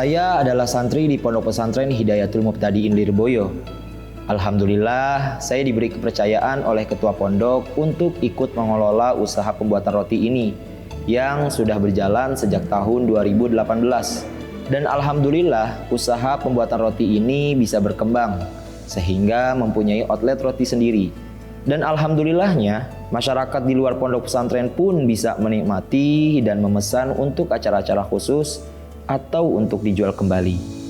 Saya adalah santri di Pondok Pesantren Hidayatul Mubtadiin Lirboyo. Alhamdulillah, saya diberi kepercayaan oleh ketua pondok untuk ikut mengelola usaha pembuatan roti ini yang sudah berjalan sejak tahun 2018. Dan alhamdulillah, usaha pembuatan roti ini bisa berkembang sehingga mempunyai outlet roti sendiri. Dan alhamdulillahnya, masyarakat di luar pondok pesantren pun bisa menikmati dan memesan untuk acara-acara khusus atau untuk dijual kembali.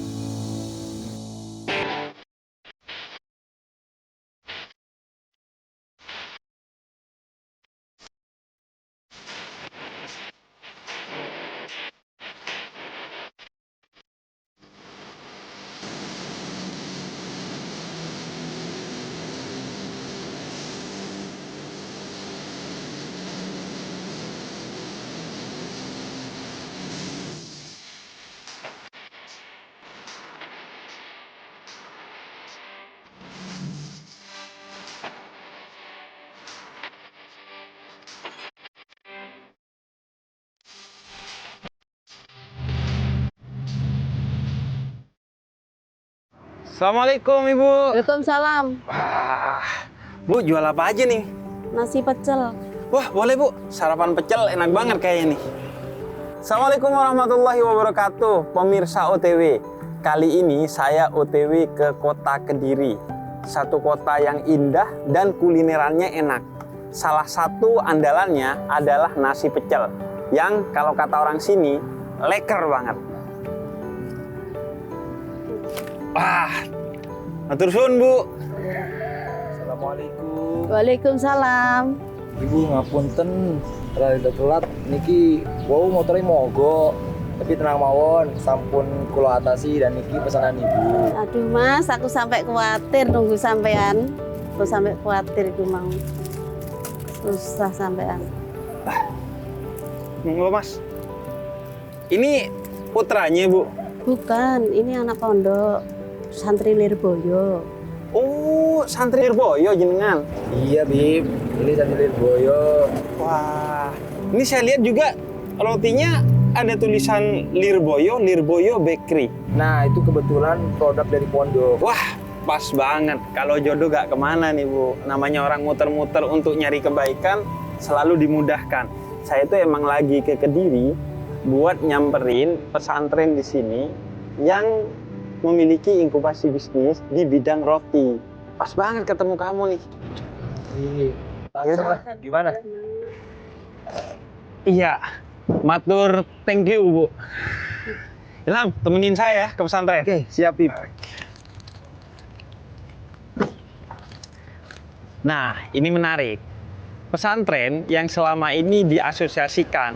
Assalamualaikum Ibu. Waalaikumsalam. Wah, Bu jual apa aja nih? Nasi pecel. Wah boleh Bu, sarapan pecel enak banget kayaknya nih. Assalamualaikum warahmatullahi wabarakatuh, pemirsa OTW. Kali ini saya OTW ke kota Kediri. Satu kota yang indah dan kulinerannya enak. Salah satu andalannya adalah nasi pecel, yang kalau kata orang sini, leker banget. Wah, matur suwun Bu. Assalamualaikum. Waalaikumsalam. Ibu ngapunten, rada telat niki wau motornya mogok. Tapi tenang mawon, sampun kula atasi dan niki pesanan Ibu. Aduh Mas, aku sampai khawatir nunggu sampean. Aku sampai khawatir itu mau. Susah sampean. Monggo Mas. Ini putranya Bu. Bukan, ini anak pondok. Santri Lirboyo. Oh, santri Lirboyo jenengan. Iya Bib, ini santri Lirboyo. Wah, ini saya lihat juga rotinya ada tulisan Lirboyo, Lirboyo Bakery. Nah itu kebetulan produk dari pondok. Wah, pas banget. Kalau jodoh gak kemana nih Bu. Namanya orang muter-muter untuk nyari kebaikan selalu dimudahkan. Saya itu emang lagi ke Kediri buat nyamperin pesantren di sini yang memiliki inkubasi bisnis di bidang roti. Pas banget ketemu kamu nih. Langsung lah, gimana? Iya, matur thank you Bu. Ilham, temenin saya ke pesantren. Oke, siap Bib. Nah, ini menarik. Pesantren yang selama ini diasosiasikan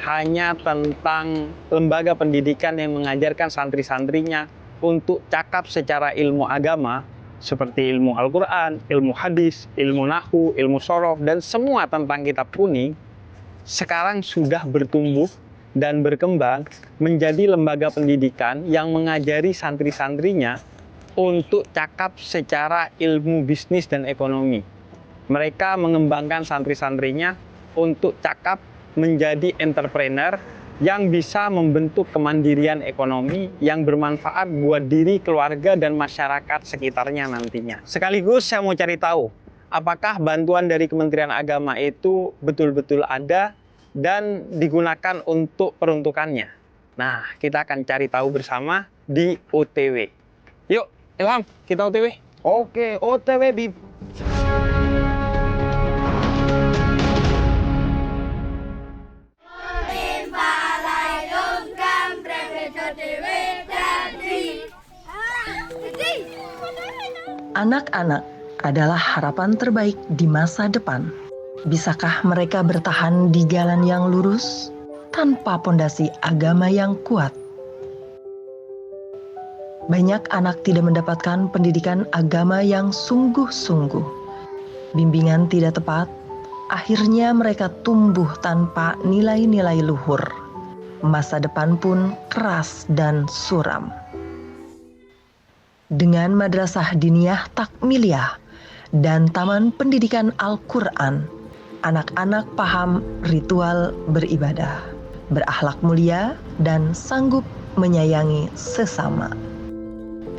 hanya tentang lembaga pendidikan yang mengajarkan santri-santrinya untuk cakap secara ilmu agama seperti ilmu Al-Quran, ilmu hadis, ilmu nahwu, ilmu sorof, dan semua tentang kitab kuning sekarang sudah bertumbuh dan berkembang menjadi lembaga pendidikan yang mengajari santri-santrinya untuk cakap secara ilmu bisnis dan ekonomi. Mereka mengembangkan santri-santrinya untuk cakap menjadi entrepreneur yang bisa membentuk kemandirian ekonomi yang bermanfaat buat diri, keluarga, dan masyarakat sekitarnya nantinya. Sekaligus saya mau cari tahu, apakah bantuan dari Kementerian Agama itu betul-betul ada dan digunakan untuk peruntukannya. Nah, kita akan cari tahu bersama di OTW. Yuk, Ilham, kita OTW. Oke, OTW Bib. Anak-anak adalah harapan terbaik di masa depan. Bisakah mereka bertahan di jalan yang lurus tanpa pondasi agama yang kuat? Banyak anak tidak mendapatkan pendidikan agama yang sungguh-sungguh. Bimbingan tidak tepat, akhirnya mereka tumbuh tanpa nilai-nilai luhur. Masa depan pun keras dan suram. Dengan madrasah diniyah takmiliyah dan taman pendidikan Al-Quran, anak-anak paham ritual beribadah, berakhlak mulia, dan sanggup menyayangi sesama.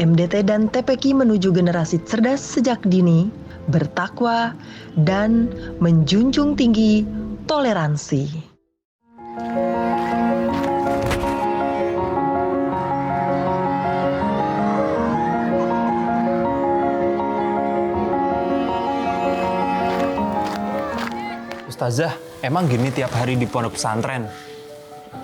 MDT dan TPQ menuju generasi cerdas sejak dini, bertakwa, dan menjunjung tinggi toleransi. Ustazah, emang gini tiap hari di pondok pesantren?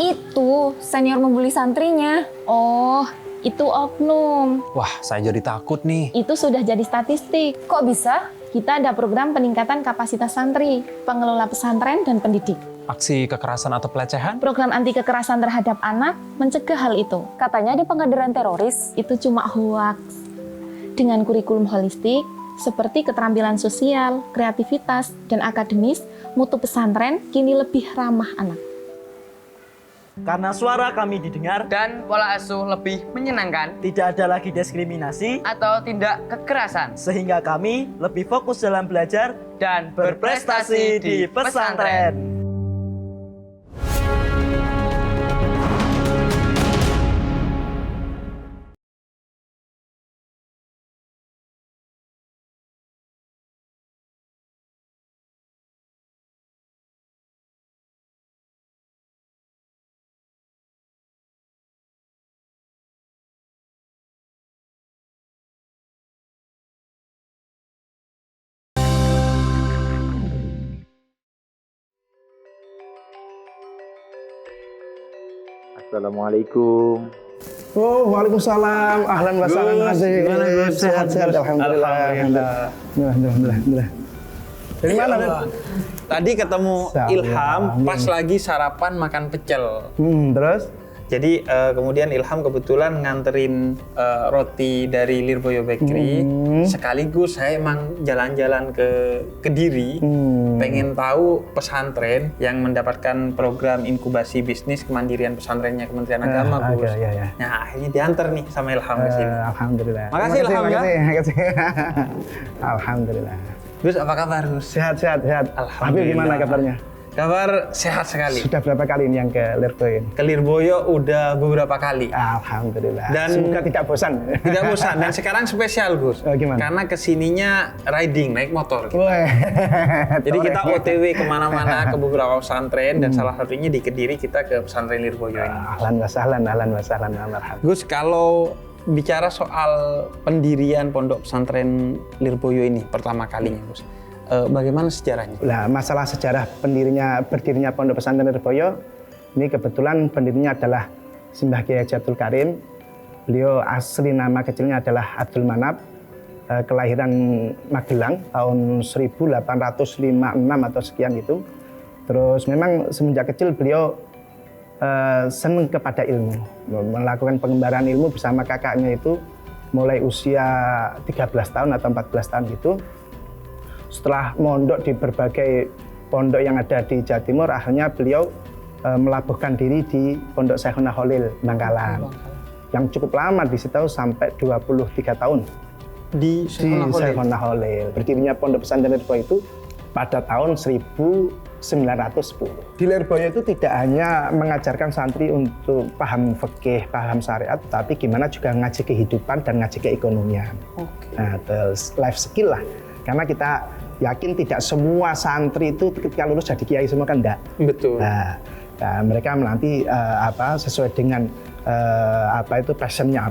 Itu senior membuli santrinya. Oh, itu oknum. Wah, saya jadi takut nih. Itu sudah jadi statistik. Kok bisa? Kita ada program peningkatan kapasitas santri, pengelola pesantren, dan pendidik. Aksi kekerasan atau pelecehan? Program anti kekerasan terhadap anak mencegah hal itu. Katanya ada pengederan teroris. Itu cuma hoaks. Dengan kurikulum holistik, seperti keterampilan sosial, kreativitas, dan akademis, mutu pesantren kini lebih ramah anak. Karena suara kami didengar dan pola asuh lebih menyenangkan, tidak ada lagi diskriminasi atau tindak kekerasan, sehingga kami lebih fokus dalam belajar dan berprestasi di pesantren. Assalamualaikum. Oh, waalaikumsalam. Ahlan wa sahlan. Gimana, Gus? Sehat-sehat, alhamdulillah. Alhamdulillah. Dari mana, Ren? Tadi ketemu Salam. Ilham pas lagi sarapan makan pecel. Terus? Jadi kemudian Ilham kebetulan nganterin roti dari Lirboyo Bakery. Sekaligus saya emang jalan-jalan ke Kediri, pengen tahu pesantren yang mendapatkan program inkubasi bisnis kemandirian pesantrennya Kementerian Agama, Gus. Ya. Nah, akhirnya diantar nih sama Ilham ke sini. Alhamdulillah. Makasih, Ilham, ya. Makasih. Alhamdulillah. Gus, apa kabar, Gus? Sehat. Alhamdulillah. Habib gimana kabarnya? Kabar sehat sekali. Sudah berapa kali ini yang ke Lirboyo? Ke Lirboyo udah beberapa kali. Alhamdulillah. Dan semoga tidak bosan. Tidak bosan. Dan sekarang spesial, Gus. Gimana? Karena kesininya riding, naik motor. Wah. Jadi kita OTW kemana-mana ke beberapa pesantren dan salah satunya di Kediri kita ke pesantren Lirboyo ini. Ahlan wa sahlan, marhaban. Gus, kalau bicara soal pendirian pondok pesantren Lirboyo ini pertama kalinya, Gus. Bagaimana sejarahnya? Nah, masalah sejarah berdirinya Pondok Pesantren Lirboyo, ini kebetulan pendirinya adalah Simbah Kiai Hajatul Karim. Beliau asli nama kecilnya adalah Abdul Manap, kelahiran Magelang tahun 1856 atau sekian gitu. Terus memang semenjak kecil beliau senang kepada ilmu, melakukan pengembaraan ilmu bersama kakaknya itu mulai usia 13 tahun atau 14 tahun gitu. Setelah mondok di berbagai pondok yang ada di Jawa Timur, akhirnya beliau melabuhkan diri di Pondok Syekhuna Khalil Bangkalan, yang cukup lama di situ sampai 23 tahun di Syekhuna Khalil. Berdirinya Pondok Pesantren Lirboyo itu pada tahun 1910. Di Lirboyo itu tidak hanya mengajarkan santri untuk paham fikih, paham syariat, tapi gimana juga ngaji kehidupan dan ngaji keekonomian. Nah, terus life skill lah. Karena kita yakin tidak semua santri itu ketika lulus jadi kiai semua, kan enggak. Betul. Nah, mereka nanti sesuai dengan passionnya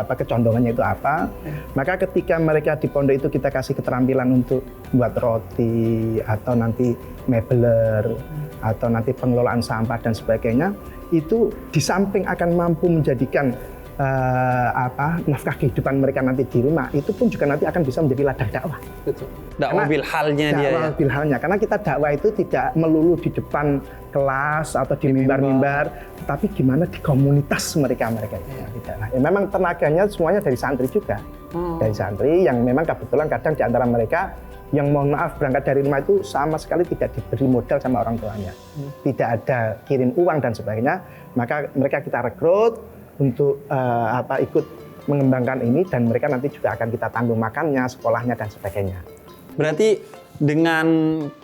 kecondongannya itu apa. Maka ketika mereka di pondok itu kita kasih keterampilan untuk buat roti atau nanti mebeler atau nanti pengelolaan sampah dan sebagainya, itu di samping akan mampu menjadikan nafkah kehidupan mereka nanti di rumah, itu pun juga nanti akan bisa menjadi ladang dakwah. Betul. Dakwah bil halnya dia ya. Dakwah bil halnya, karena kita dakwah itu tidak melulu di depan kelas atau di mimbar-mimbar, tapi gimana di komunitas mereka ya. Ya, memang tenaganya semuanya dari santri juga, dari santri yang memang kebetulan kadang di antara mereka yang mohon maaf berangkat dari rumah itu sama sekali tidak diberi modal sama orang tuanya, tidak ada kirim uang dan sebagainya, maka mereka kita rekrut untuk ikut mengembangkan ini, dan mereka nanti juga akan kita tanggung makannya, sekolahnya dan sebagainya. Berarti dengan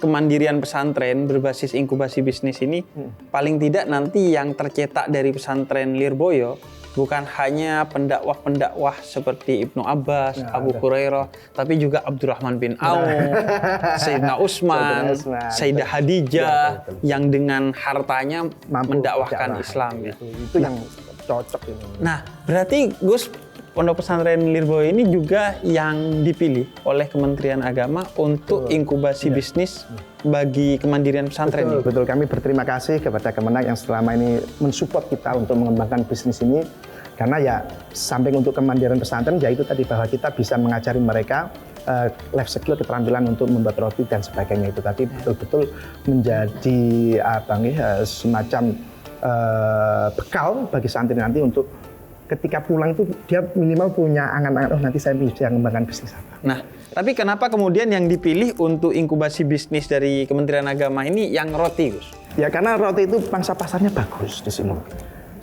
kemandirian pesantren berbasis inkubasi bisnis ini, paling tidak nanti yang tercetak dari pesantren Lirboyo bukan hanya pendakwah-pendakwah seperti Ibnu Abbas, Abu Hurairah, tapi juga Abdurrahman bin Auf, Sayyidina Utsman, Sayyidah Khadijah yang dengan hartanya mendakwahkan Islam. Itu yang cocok ini. Nah, berarti Gus, Pondok Pesantren Lirboyo ini juga yang dipilih oleh Kementerian Agama untuk inkubasi bisnis bagi kemandirian pesantren. Betul, kami berterima kasih kepada Kemenag yang selama ini mensupport kita untuk mengembangkan bisnis ini. Karena ya samping untuk kemandirian pesantren, yaitu tadi bahwa kita bisa mengajari mereka life skill, keterampilan untuk membuat roti dan sebagainya itu tadi betul-betul menjadi semacam bekal bagi santri nanti untuk ketika pulang itu dia minimal punya angan-angan, nanti saya bisa mengembangkan bisnis apa. Nah, tapi kenapa kemudian yang dipilih untuk inkubasi bisnis dari Kementerian Agama ini yang roti, Gus? Ya karena roti itu pangsa pasarnya bagus di sini.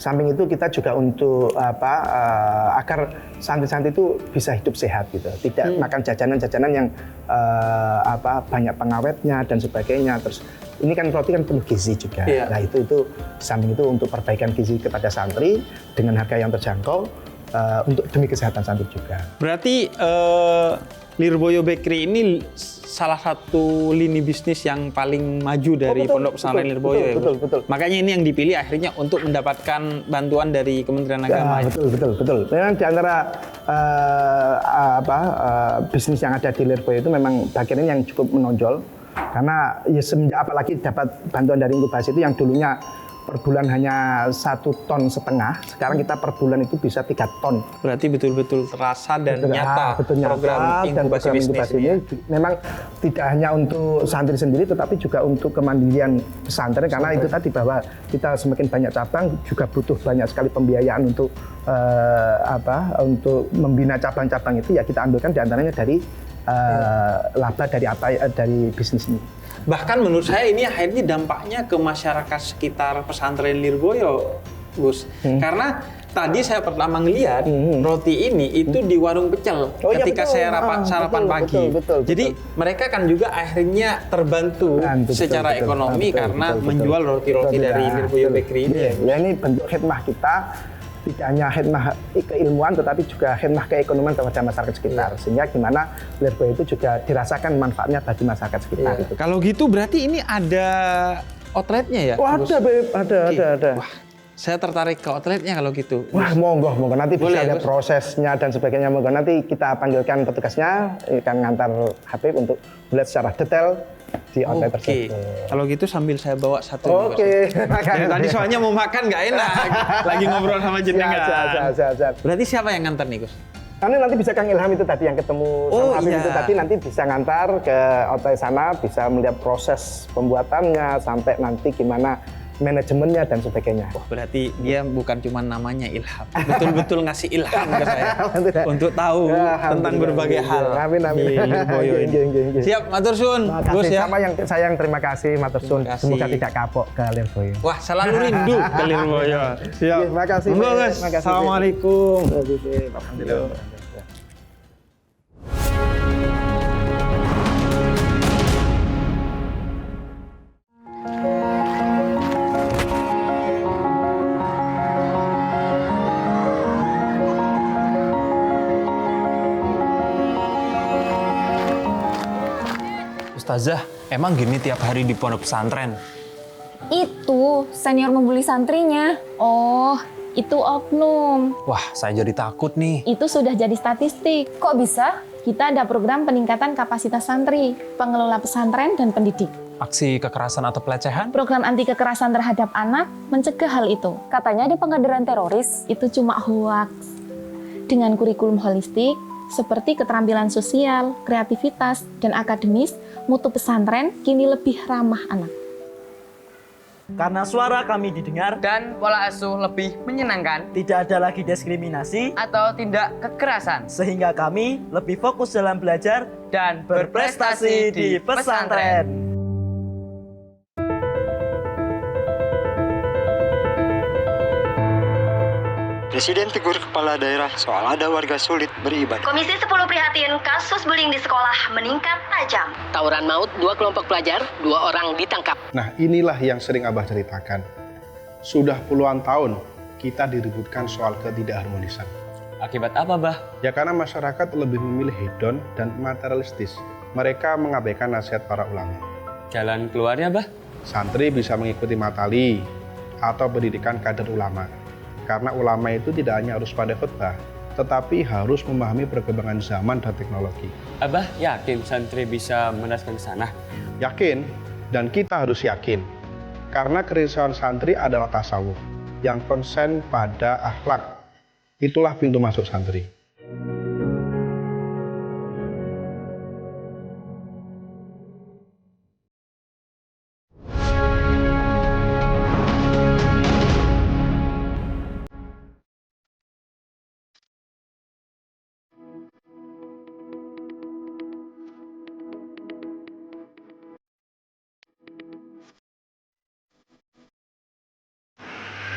Samping itu kita juga untuk agar santri-santri itu bisa hidup sehat gitu, tidak makan jajanan-jajanan yang banyak pengawetnya dan sebagainya. Terus ini kan roti kan penuh gizi juga. Nah itu samping itu untuk perbaikan gizi kepada santri dengan harga yang terjangkau untuk demi kesehatan santri juga. Berarti Lirboyo Bakery ini salah satu lini bisnis yang paling maju dari Pondok Pesantren Lirboyo ya, betul. Makanya ini yang dipilih akhirnya untuk mendapatkan bantuan dari Kementerian Agama. Betul. Memang di antara bisnis yang ada di Lirboyo itu memang bagian ini yang cukup menonjol. Karena ya semenjak apalagi dapat bantuan dari inkubasi itu yang dulunya per bulan hanya 1,5 ton, sekarang kita per bulan itu bisa 3 ton. Berarti betul-betul terasa dan nyata program inkubasi bisnis ini. Memang tidak hanya untuk santri sendiri, tetapi juga untuk kemandirian pesantren. Karena itu tadi bahwa kita semakin banyak cabang juga butuh banyak sekali pembiayaan untuk untuk membina cabang-cabang itu ya kita ambilkan diantaranya dari laba dari bisnis ini. Bahkan menurut saya ini akhirnya dampaknya ke masyarakat sekitar pesantren Lirboyo, Gus. Karena tadi saya pertama ngelihat roti ini itu di warung pecel ketika saya sarapan pagi. Jadi mereka kan juga akhirnya terbantu secara ekonomi karena menjual roti-roti dari Lirboyo Bakery ini. Ya ini bentuk khidmah kita. Tidak hanya khidmah keilmuan, tetapi juga khidmah keekonomian kepada masyarakat sekitar. Sehingga gimana Lirboyo itu juga dirasakan manfaatnya bagi masyarakat sekitar. Gitu. Kalau gitu berarti ini ada outletnya ya? Ada. Wah, saya tertarik ke outletnya kalau gitu. Wah, monggo. Nanti boleh, bisa lihat prosesnya dan sebagainya. Monggo nanti kita panggilkan petugasnya, akan ngantar Habib untuk melihat secara detail di outlet tersebut. Kalau gitu sambil saya bawa satu. Jadi tadi soalnya mau makan nggak enak, lagi ngobrol sama jenengan. Siap. Berarti siapa yang ngantar nih, Gus? Nanti bisa Kang Ilham itu tadi yang ketemu sama Habib itu tadi nanti bisa ngantar ke outlet sana, bisa melihat proses pembuatannya sampai nanti gimana manajemennya dan sebagainya. Wah, berarti dia bukan cuma namanya Ilham, betul-betul ngasih ilham ke saya untuk tahu tentang berbagai hal di Lirboyo ini. Siap, matur suwun, Gus ya. Sama yang saya yang terima kasih, matur suwun. Semoga tidak kapok ke Lirboyo. Wah, selalu rindu ke Lirboyo. Siap. Terima kasih. Assalamualaikum. Alhamdulillah. Ustazah, emang gini tiap hari di pondok pesantren? Itu senior membuli santrinya. Oh, itu oknum. Wah, saya jadi takut nih. Itu sudah jadi statistik. Kok bisa? Kita ada program peningkatan kapasitas santri, pengelola pesantren, dan pendidik. Aksi kekerasan atau pelecehan? Program anti kekerasan terhadap anak mencegah hal itu. Katanya ada pengajaran teroris, itu cuma hoaks. Dengan kurikulum holistik, seperti keterampilan sosial, kreativitas, dan akademis, mutu pesantren kini lebih ramah anak. Karena suara kami didengar dan pola asuh lebih menyenangkan, tidak ada lagi diskriminasi atau tindak kekerasan, sehingga kami lebih fokus dalam belajar dan berprestasi di pesantren. Presiden tegur kepala daerah soal ada warga sulit beribadah. Komisi 10 prihatin kasus bullying di sekolah meningkat tajam. Tawuran maut 2 kelompok pelajar, 2 orang ditangkap. Nah, inilah yang sering Abah ceritakan. Sudah puluhan tahun kita diributkan soal ketidakharmonisan. Akibat apa, Bah? Ya karena masyarakat lebih memilih hedon dan materialistis. Mereka mengabaikan nasihat para ulama. Jalan keluarnya, Bah? Santri bisa mengikuti matali atau pendidikan kader ulama. Karena ulama itu tidak hanya harus pada khutbah, tetapi harus memahami perkembangan zaman dan teknologi. Abah yakin santri bisa menaskan ke sana? Yakin, dan kita harus yakin. Karena kerisauan santri adalah tasawuf, yang konsen pada akhlak. Itulah pintu masuk santri.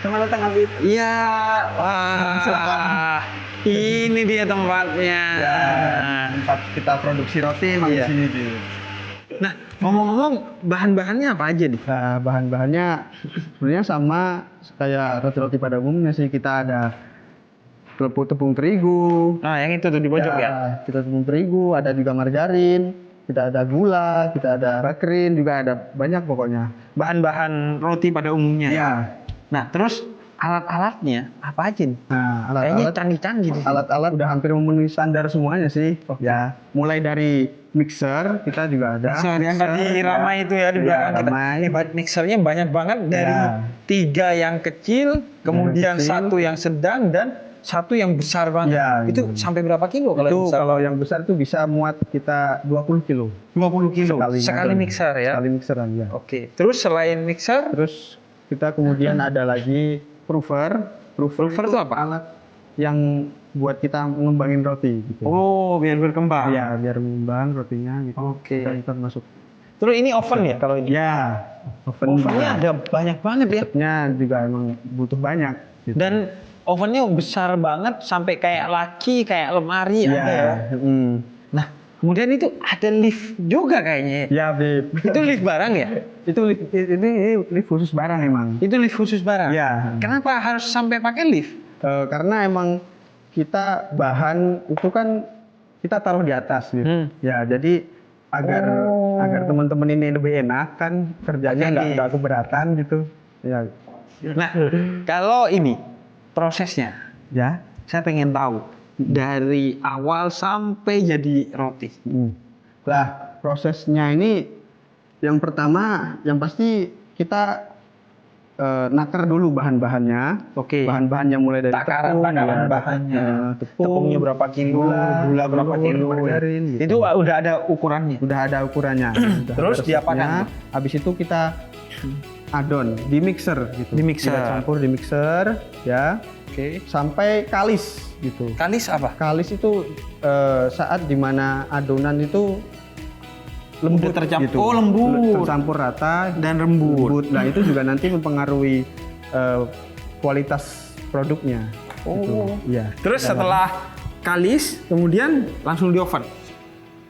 Selamat datang Habib. Iya, wah, ini dia tempatnya. Ya, tempat kita produksi roti memang di sini. Nah, ngomong-ngomong, bahan-bahannya apa aja nih? Nah, bahan-bahannya sebenarnya sama kayak roti-roti pada umumnya sih. Kita ada tepung terigu. Nah, yang itu tuh di pojok ya? Kita tepung terigu, ada juga margarin, kita ada gula, kita ada bakrin, juga ada banyak pokoknya. Bahan-bahan roti pada umumnya. Iya. Nah, terus alat-alatnya apa aja nih? Nah, kayaknya canggih-canggih. Alat-alat udah hampir memenuhi standar semuanya sih. Ya, mulai dari mixer kita juga ada. Mixer yang tadi ramai itu ya di belakang kita. Mixernya banyak banget dari 3 yang kecil, kemudian 1 yang sedang dan 1 yang besar banget. Ya, itu sampai berapa kilo kalau itu yang besar? Kalau yang besar itu bisa muat kita 20 kilo. 20 kilo sekali mixer ya. Sekali mixeran ya. Oke. Terus selain mixer, terus kita kemudian ada lagi proofer. Proofer itu apa? Alat yang buat kita ngembangin roti gitu. Oh, biar berkembang. Iya, biar mengembang rotinya gitu. Oke. Kita masuk. Terus ini oven ya kalau ini? Ya, Ovennya ada banyak banget ya. Stepnya juga emang butuh banyak. Gitu. Dan ovennya besar banget sampai kayak laci, kayak lemari ada ya. Nah, kemudian itu ada lift juga kayaknya. Ya, Beb. Itu lift barang ya? Itu ini lift khusus barang emang. Itu lift khusus barang? Ya. Kenapa harus sampai pakai lift? Karena emang kita bahan itu kan kita taruh di atas gitu. Ya, jadi agar teman-teman ini lebih enak kan kerjanya nggak keberatan gitu. Ya. Nah, kalau ini prosesnya, ya, saya pengen tahu dari awal sampai jadi roti. Lah, prosesnya ini yang pertama, yang pasti kita naker dulu bahan-bahannya. Oke. Bahan-bahan yang mulai dari tepung, bahannya. Tepungnya berapa kilo, gula berapa kilo, margarin. Gitu. Itu udah ada ukurannya. Udah ada ukurannya. Terus diapakan? Habis itu kita adon di mixer gitu. Di mixer. Kita campur di mixer, ya. Oke. Sampai kalis gitu. Kalis apa? Kalis itu saat dimana adonan itu lembut tercampur. gitu. Oh, lembut. Tercampur rata dan lembut. Nah, itu juga nanti mempengaruhi kualitas produknya. Oh. Gitu. Ya. Terus setelah kalis, kemudian langsung di oven?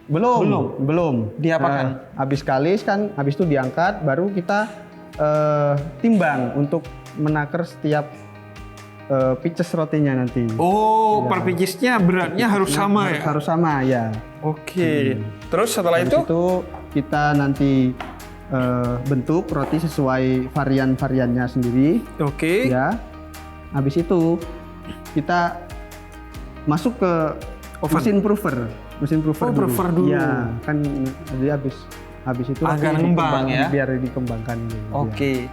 Belum. Diapakan? Habis kalis kan, habis itu diangkat, baru kita timbang untuk menaker setiap pitches rotinya nanti. Oh, per pitchesnya beratnya harus sama ya? Harus sama ya. Oke. Terus setelah itu kita nanti bentuk roti sesuai varian-variannya sendiri. Oke. Ya. Habis itu kita masuk ke mesin proofer. Mesin proofer dulu. Proofer dulu. Ya, kan jadi habis itu agar ngembang ya, biar dikembangkan gitu. Oke.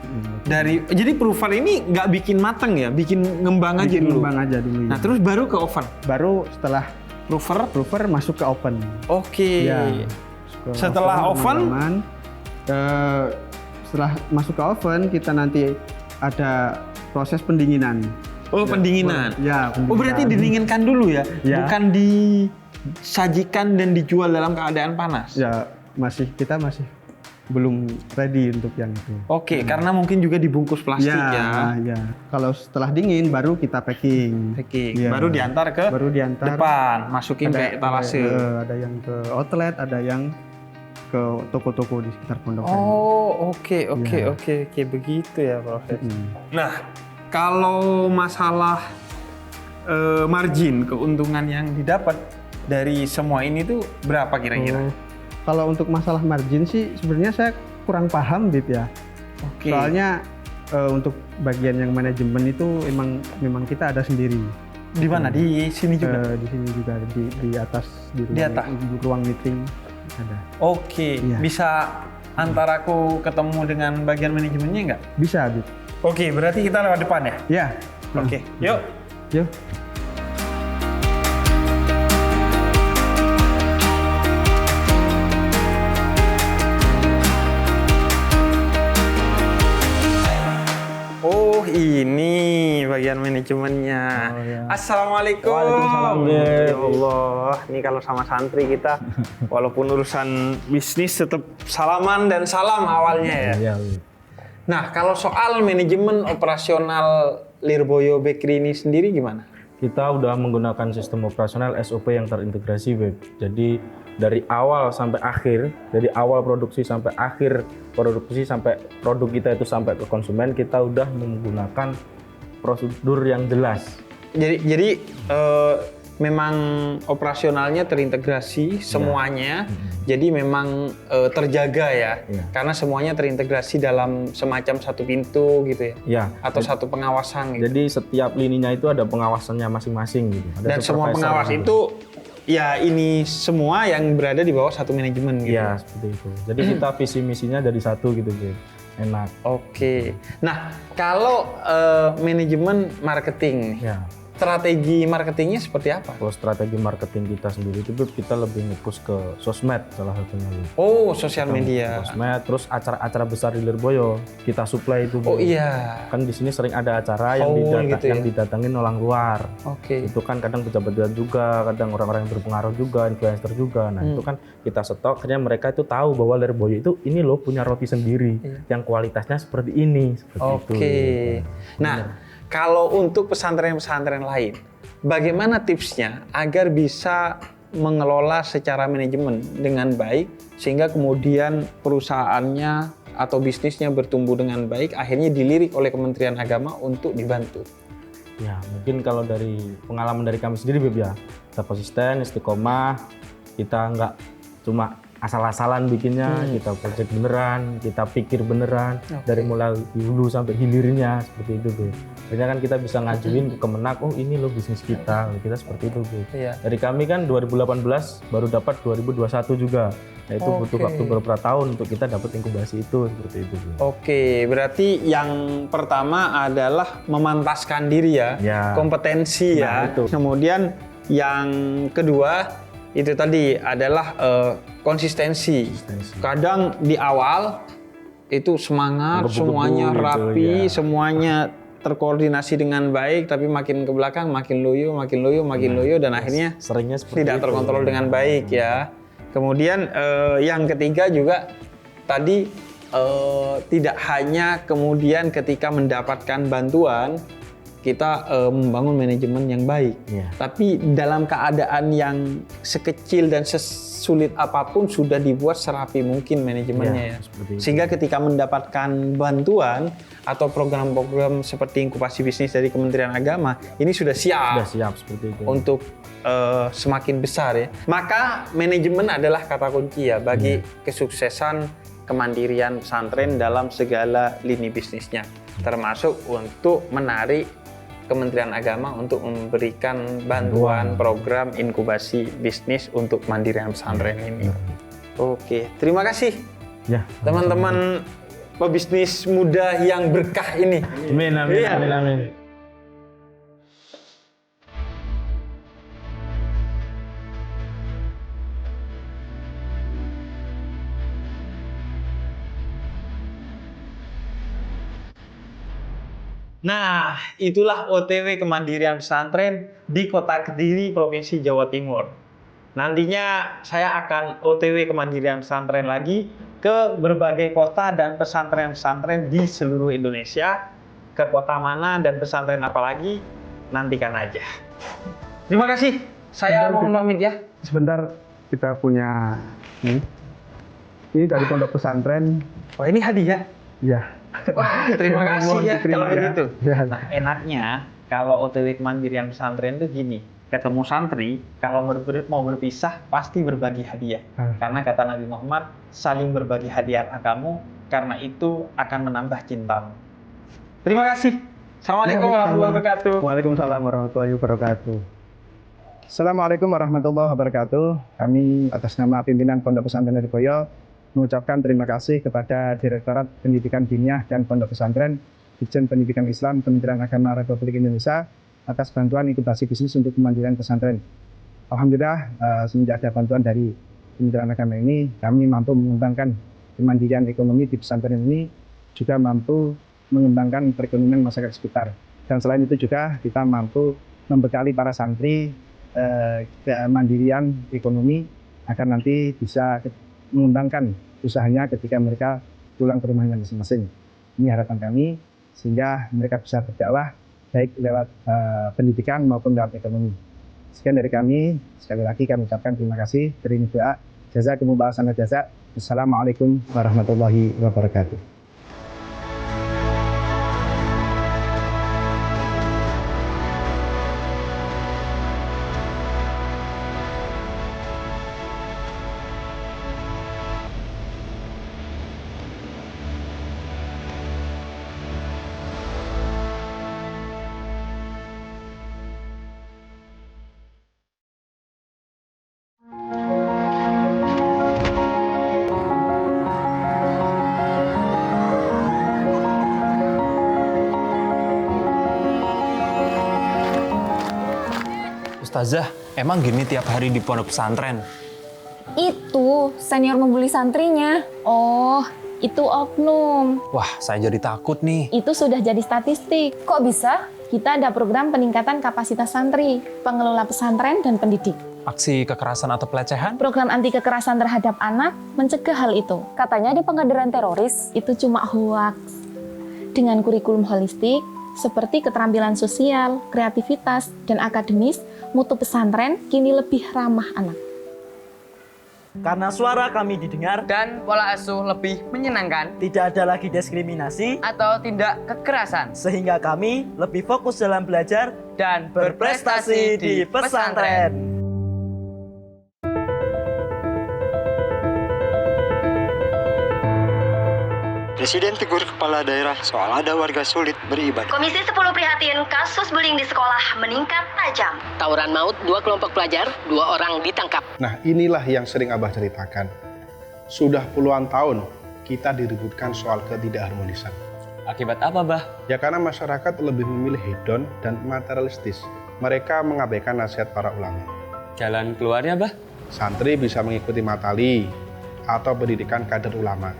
Jadi proofer ini nggak bikin matang ya, bikin ngembang aja dulu. Ngembang aja dulu. Nah, terus baru ke oven. Baru setelah proofer masuk ke oven. Oke. Ya, setelah oven, setelah masuk ke oven kita nanti ada proses pendinginan. Oh, pendinginan. Ya. Oh, berarti didinginkan dulu ya? Bukan disajikan dan dijual dalam keadaan panas. Ya. Kita masih belum ready untuk yang itu. Oke, karena mungkin juga dibungkus plastik Ya. Kalau setelah dingin baru kita packing. Ya. Baru diantar ke depan, masukin ke etalase. Ada yang ke outlet, ada yang ke toko-toko di sekitar pondok. Oh, oke, begitu ya, Prof. Nah, kalau masalah margin, keuntungan yang didapat dari semua ini tuh berapa kira-kira? Kalau untuk masalah margin sih sebenarnya saya kurang paham gitu ya. Soalnya untuk bagian yang manajemen itu memang kita ada sendiri. Di mana? Di sini juga? Di sini juga, di atas, di ruang meeting ada. Oke, bisa antar aku ketemu dengan bagian manajemennya nggak? Bisa, Bib. Oke, berarti kita lewat depan ya? Ya. Oke, yuk. Oh, ini bagian manajemennya. Assalamualaikum. Waalaikumsalam. Ya Allah, ini kalau sama santri kita walaupun urusan bisnis tetap salaman dan salam awalnya ya. Nah, kalau soal manajemen operasional Lirboyo Bakery ini sendiri gimana? Kita udah menggunakan sistem operasional SOP yang terintegrasi, Beb. Jadi dari awal sampai akhir, dari awal produksi sampai akhir produksi sampai produk kita itu sampai ke konsumen, kita udah menggunakan prosedur yang jelas. Jadi memang operasionalnya terintegrasi semuanya, jadi memang terjaga ya, karena semuanya terintegrasi dalam semacam satu pintu gitu ya, atau satu pengawasan gitu. Jadi setiap lininya itu ada pengawasannya masing-masing gitu. Dan semua pengawas itu ya ini semua yang berada di bawah satu manajemen gitu. Iya, seperti itu. Jadi kita visi misinya jadi satu gitu, Beb. Enak. Oke. Nah, kalau manajemen marketing nih, strategi marketingnya seperti apa? Kalau strategi marketing kita sendiri itu kita lebih nge-push ke sosmed salah satunya. Oh, sosial media. Sosmed, terus acara-acara besar di Lirboyo kita supply itu. Oh iya. Kan di sini sering ada acara yang didatangin orang luar. Oke. Itu kan kadang pejabat juga, kadang orang-orang yang berpengaruh juga, influencer juga. Nah itu kan kita stok, akhirnya mereka itu tahu bahwa Lirboyo itu ini loh punya roti sendiri yang kualitasnya seperti ini. Oke. Nah, kalau untuk pesantren-pesantren lain, bagaimana tipsnya agar bisa mengelola secara manajemen dengan baik sehingga kemudian perusahaannya atau bisnisnya bertumbuh dengan baik, akhirnya dilirik oleh Kementerian Agama untuk dibantu? Ya, mungkin kalau dari pengalaman dari kami sendiri, Beb, ya, kita konsisten, istiqomah, kita nggak cuma asal-asalan bikinnya, kita project beneran, kita pikir beneran, dari mulai hulu sampai hilirnya, seperti itu, Beb. Akhirnya kan kita bisa ngajuin ke Kemenak, oh ini loh bisnis kita seperti itu, Beb. Dari kami kan 2018 baru dapat 2021 juga. Nah itu butuh waktu beberapa tahun untuk kita dapat inkubasi itu, seperti itu, Beb. Oke, berarti yang pertama adalah memantaskan diri ya, kompetensi ya. Itu. Kemudian yang kedua itu tadi adalah konsistensi. Kadang di awal itu semangat, semuanya rapi, semuanya terkoordinasi dengan baik, tapi makin ke belakang makin loyo, dan akhirnya tidak terkontrol dengan baik ya. Kemudian yang ketiga juga tadi tidak hanya kemudian ketika mendapatkan bantuan kita membangun manajemen yang baik, tapi dalam keadaan yang sekecil dan sesulit apapun sudah dibuat serapi mungkin manajemennya ya. Sehingga ketika mendapatkan bantuan atau program-program seperti inkubasi bisnis dari Kementerian Agama, ini sudah siap seperti itu untuk semakin besar ya. Maka manajemen adalah kata kunci ya bagi kesuksesan kemandirian pesantren dalam segala lini bisnisnya, termasuk untuk menarik Kementerian Agama untuk memberikan bantuan program inkubasi bisnis untuk mandirian pesantren ini. Oke, terima kasih teman-teman pebisnis muda yang berkah ini. Amin, amin, amin, amin. Nah, itulah OTW kemandirian pesantren di Kota Kediri, Provinsi Jawa Timur. Nantinya saya akan OTW kemandirian pesantren lagi ke berbagai kota dan pesantren-pesantren di seluruh Indonesia. Ke kota mana dan pesantren apa lagi, nantikan aja. Terima kasih. Saya mau pamit ya. Sebentar, kita punya ini dari pondok pesantren. Oh, ini hadiah? Iya. Wah, terima kasih ya kalau begitu. Ya. Nah, enaknya kalau OTW kemandirian pesantren itu gini, ketemu santri, kalau mau berpisah pasti berbagi hadiah. Karena kata Nabi Muhammad, saling berbagi hadiah kamu, karena itu akan menambah cintamu. Terima kasih. Assalamualaikum warahmatullahi wabarakatuh. Waalaikumsalam warahmatullahi wabarakatuh. Assalamualaikum warahmatullahi wabarakatuh. Kami atas nama pimpinan Pondok Pesantren Lirboyo mengucapkan terima kasih kepada Direktorat Pendidikan Diniyah dan Pondok Pesantren, Ditjen Pendidikan Islam, Kementerian Agama Republik Indonesia atas bantuan inkubasi bisnis untuk kemandirian pesantren. Alhamdulillah, semenjak ada bantuan dari Kementerian Agama ini, kami mampu mengembangkan kemandirian ekonomi di pesantren ini, juga mampu mengembangkan perekonomian masyarakat sekitar. Dan selain itu juga kita mampu membekali para santri kemandirian ekonomi agar nanti bisa mengembangkan usahanya ketika mereka pulang ke rumahnya masing-masing. Ini harapan kami, sehingga mereka bisa berdakwah baik lewat pendidikan maupun lewat ekonomi. Sekian dari kami, sekali lagi kami ucapkan terima kasih, terima doa, jazakumullahu khairan jazaa. Assalamualaikum warahmatullahi wabarakatuh. Ustazah, emang gini tiap hari di pondok pesantren? Itu senior membuli santrinya. Oh, itu oknum. Wah, saya jadi takut nih. Itu sudah jadi statistik. Kok bisa? Kita ada program peningkatan kapasitas santri, pengelola pesantren, dan pendidik. Aksi kekerasan atau pelecehan? Program anti kekerasan terhadap anak mencegah hal itu. Katanya di pengajaran teroris itu cuma hoaks. Dengan kurikulum holistik, seperti keterampilan sosial, kreativitas, dan akademis, mutu pesantren kini lebih ramah anak. Karena suara kami didengar dan pola asuh lebih menyenangkan, tidak ada lagi diskriminasi atau tindak kekerasan, sehingga kami lebih fokus dalam belajar dan berprestasi di pesantren. Presiden tegur kepala daerah soal ada warga sulit beribadah. Komisi 10 prihatin kasus bullying di sekolah meningkat tajam. Tawuran maut 2 kelompok pelajar, 2 orang ditangkap. Nah, inilah yang sering Abah ceritakan. Sudah puluhan tahun kita diributkan soal ketidakharmonisan. Akibat apa, Bah? Ya karena masyarakat lebih memilih hedon dan materialistis. Mereka mengabaikan nasihat para ulama. Jalan keluarnya, Bah? Santri bisa mengikuti matali atau pendidikan kader ulama.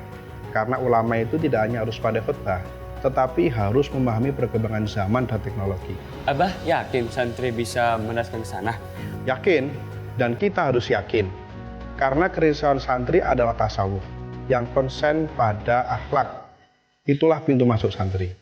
Karena ulama itu tidak hanya harus pada khutbah, tetapi harus memahami perkembangan zaman dan teknologi. Abah yakin santri bisa menaskan ke sana? Yakin, dan kita harus yakin. Karena kerisauan santri adalah tasawuf, yang konsen pada akhlak. Itulah pintu masuk santri.